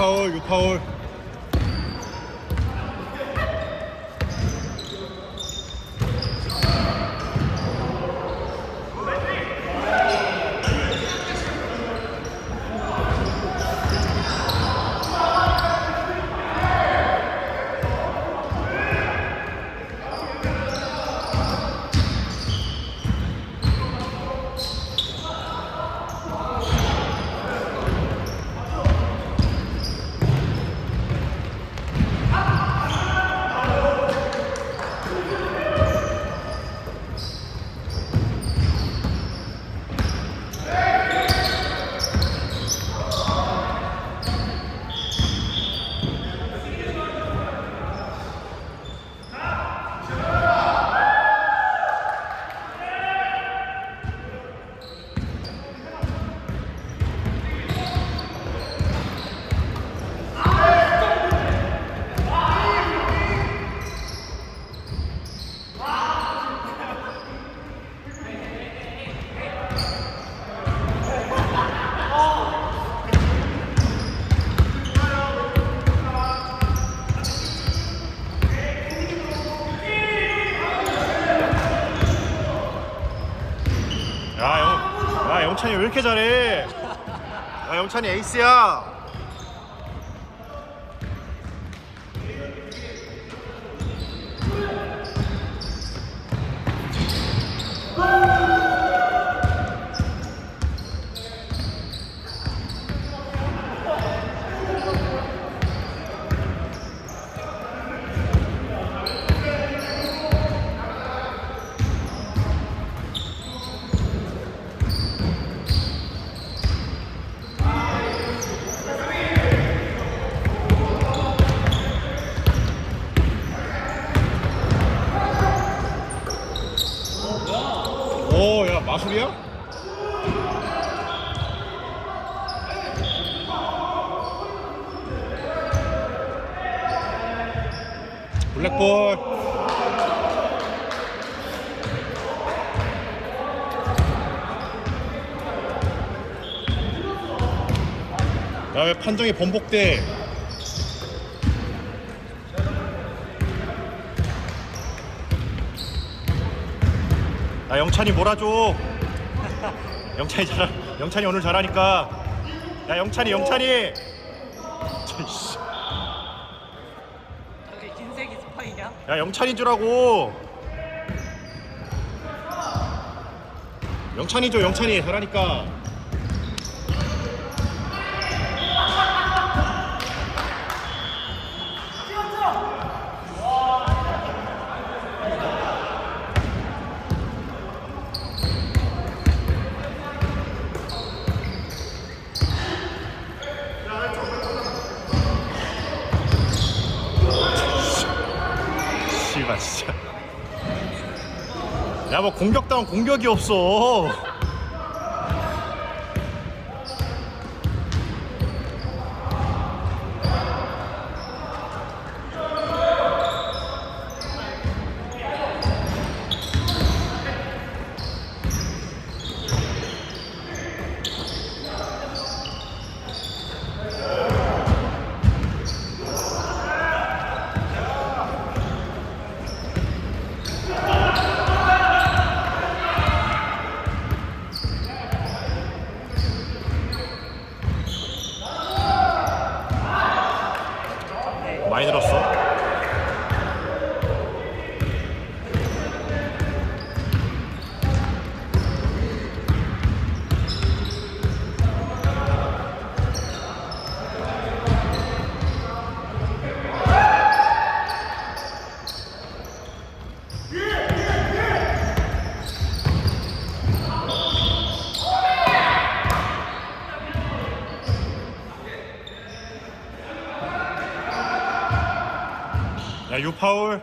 6파울 6파울. 야, 영찬이 왜 이렇게 잘해? 야, 영찬이 에이스야. 오, 야, 마술이야? 블랙볼. 야, 왜 판정이 번복돼? 야, 영찬이 몰아줘. 영찬이 오늘 잘하니까. 야, 영찬이. 씨. 저게 흰색이 스파이냐? 야, 영찬인 주라고. 영찬이 줘, 영찬이 잘하니까. 씨발 진짜. 야, 뭐 공격다운 공격이 없어. 많이 늘었어. 야, 6파울.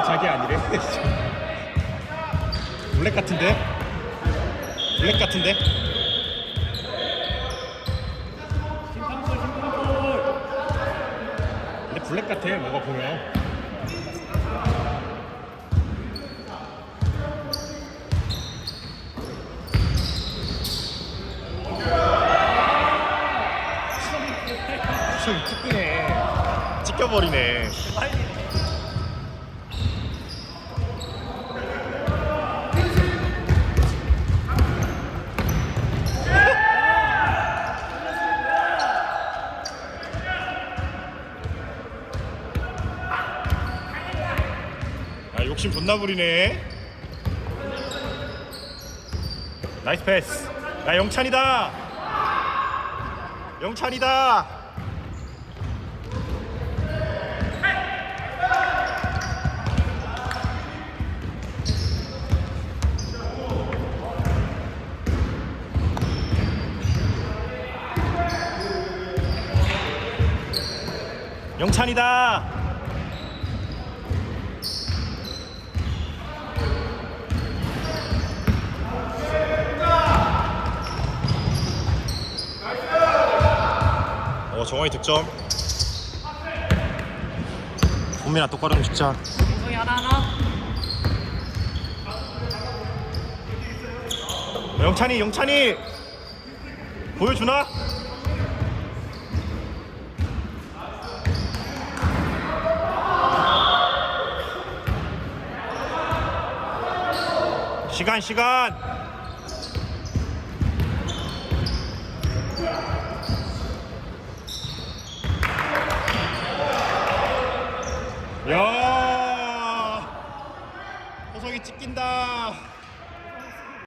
자기 아니래. 블랙 같은데? 블랙 같은데? 근데 블랙 같아 뭐가 보면. 수석이 찌끄네. 찢겨버리네. 아, 욕심 존나 부리네. 나이스 패스. 야, 영찬이다. 영찬이다. 영찬이다. 정원이 득점. 본민아 똑바로 좀 찍자. 정성이 하나. 영찬이 보여주나? 시간. 야, 호석이 찍힌다.